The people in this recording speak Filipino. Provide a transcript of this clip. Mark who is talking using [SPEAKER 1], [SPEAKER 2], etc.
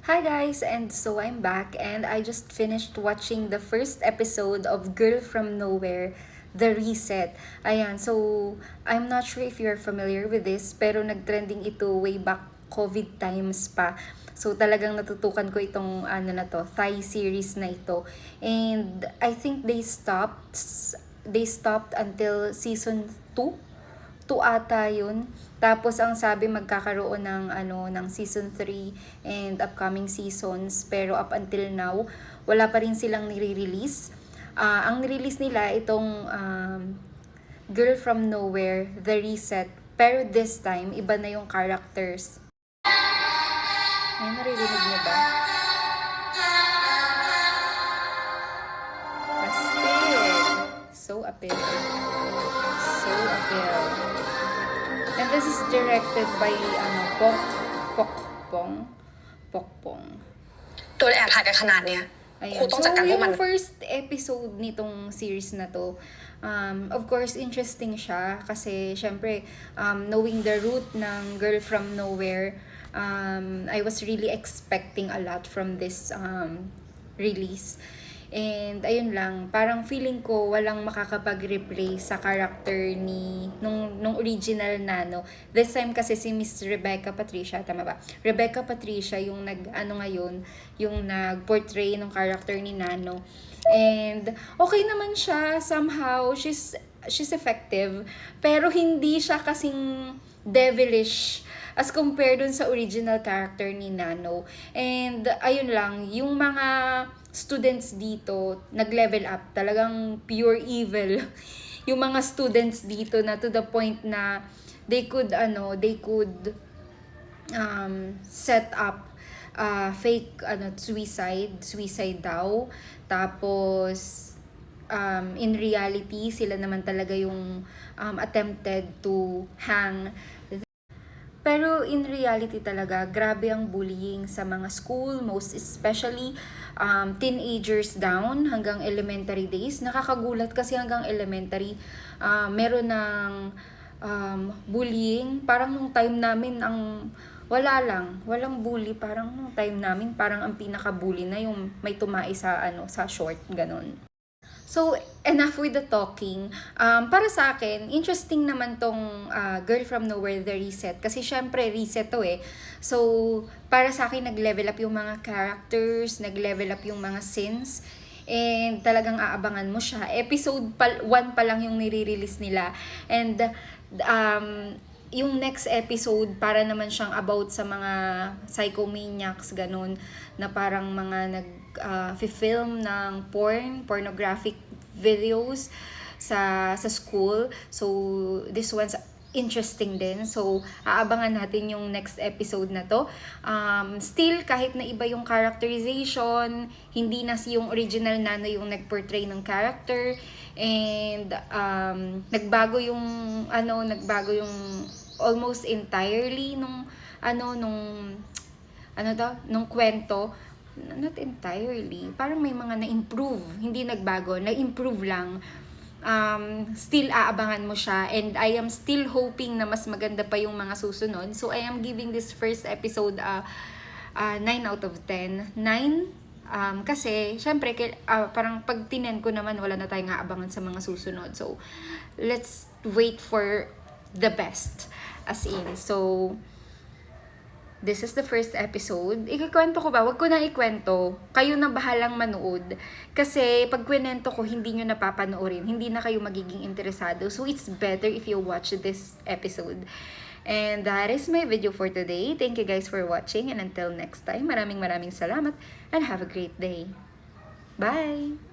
[SPEAKER 1] Hi guys, and so I'm back and I just finished watching the first episode of Girl from Nowhere, The Reset. Ayan, so I'm not sure if you're familiar with this, pero nagtrending ito way back COVID times pa. So talagang natutukan ko itong Thai series na ito. And I think they stopped until season 2 ata yun. Tapos ang sabi magkakaroon ng season 3 and upcoming seasons, pero up until now wala pa rin silang nire-release. Ang nirelease nila itong Girl from Nowhere, The Reset. Pero this time iba na yung characters. Ay, naririnig niyo ba? Astig. So appealing. So appealing. And this is directed by Pokpong.
[SPEAKER 2] โดนแอบถ่ายกันขนาดเนี้ย ครู
[SPEAKER 1] Ayan.
[SPEAKER 2] ต้อง
[SPEAKER 1] So,
[SPEAKER 2] จัดการพวกมัน
[SPEAKER 1] yung first episode nitong series na to, of course, interesting siya kasi, syempre, knowing the root ng Girl from Nowhere, I was really expecting a lot from this release. And ayun lang, parang feeling ko walang makakapag-replace sa character nung original Nano. This time kasi si Miss Rebecca Patricia, tama ba? Rebecca Patricia yung yung nag-portray ng character ni Nano. And okay naman siya, somehow she's effective, pero hindi siya kasing devilish as compared dun sa original character ni Nano. And ayun lang, yung mga students dito nag-level up, talagang pure evil. Yung mga students dito na to the point na they could set up fake suicide daw. Tapos in reality sila naman talaga yung attempted to hang. Pero in reality talaga, grabe ang bullying sa mga school, most especially teenagers down hanggang elementary days. Nakakagulat kasi hanggang elementary, meron ng bullying. Parang nung time namin, walang bully. Parang nung time namin, parang ang pinaka-bully na yung may tumai sa short, ganon. So, enough with the talking. Para sa akin, interesting naman tong Girl from Nowhere, The Reset. Kasi syempre, reset to eh. So, para sa akin, nag-level up yung mga characters, nag-level up yung mga scenes. And talagang aabangan mo siya. Episode 1 pa lang yung nire-release nila. And yung next episode, para naman siyang about sa mga psychomaniacs, ganun, na parang mga nag-film ng pornographic videos sa school. So, this one's interesting din. So, aabangan natin yung next episode na to. Still, kahit na iba yung characterization, hindi na yung original Nano yung nag-portray ng character, and nagbago yung almost entirely nung kwento. Not entirely, parang may mga na-improve, hindi nagbago, na-improve lang. Still aabangan mo siya, and I am still hoping na mas maganda pa yung mga susunod. So I am giving this first episode 9 out of 10. 9 kasi syempre parang pag tinen ko naman, wala na tayong aabangan sa mga susunod. So let's wait for the best, as in. So this is the first episode. Ikikwento ko ba? Wag ko na ikwento. Kayo na bahalang manood. Kasi pag kwento ko, hindi nyo napapanoorin. Hindi na kayo magiging interesado. So it's better if you watch this episode. And that is my video for today. Thank you guys for watching. And until next time, maraming salamat and have a great day. Bye!